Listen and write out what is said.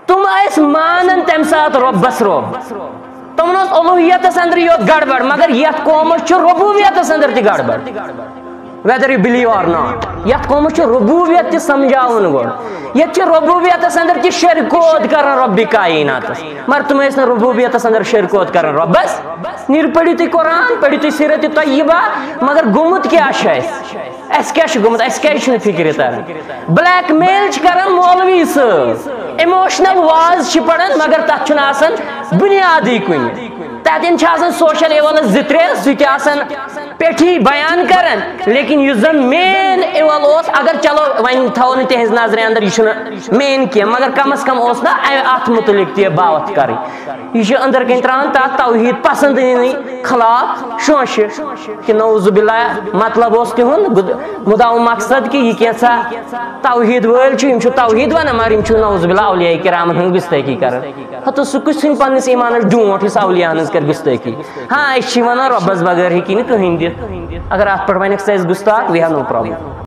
تم مانن تم سات ربس رب تمن الوہیتس اندر یوت گڑبڑ مگر یت قومس ربوبیتس اندر تہ گڑبڑ whether you believe or not یت قومس ربوبیت تہ سمجھاون گوڑ یت ربوبیتس اندر تہ شرکوت کرن رب کائنات مگر تم نا ربوبیتس اندر شرکوت کرن ربس نیر پڑھو تھی قرآن پڑھو تھی سیرت طیبہ مگر گومت کیا اس کیا گومت اس کیا فکر تر بلیک میل کرن مولوی صاحب ایموشنل واز پڑھان مگر تک آسان بنیادی کن تتن سوشل ایول زترے سہ پیٹھی بیان کرن لیکن یہ زن مین ایول اگر چلو ون تھو تہذ نظر اندر یہ مین کی مگر کم از کم نا ات متعلق تہ باوت کر یہ اندر کن تران تک توحید پسند خلاف شوش کہ نعوذ باللہ مطلب تہد مدعو مقصد کہ یہ کیسا توحید ول توحید ونان مگر نعوذ باللہ اولیاء کرامن ہن گستاخی کران تو سہ کس ژھن پنس ایمانس ڈونٹ اس اولیاء ہنز کر گستاخی ہاں اس ونان ربس بغیر ہیکی نہ کہین دِتھ اگر ات پہ ونکھ گستاخ وی ہیو نو پرابلم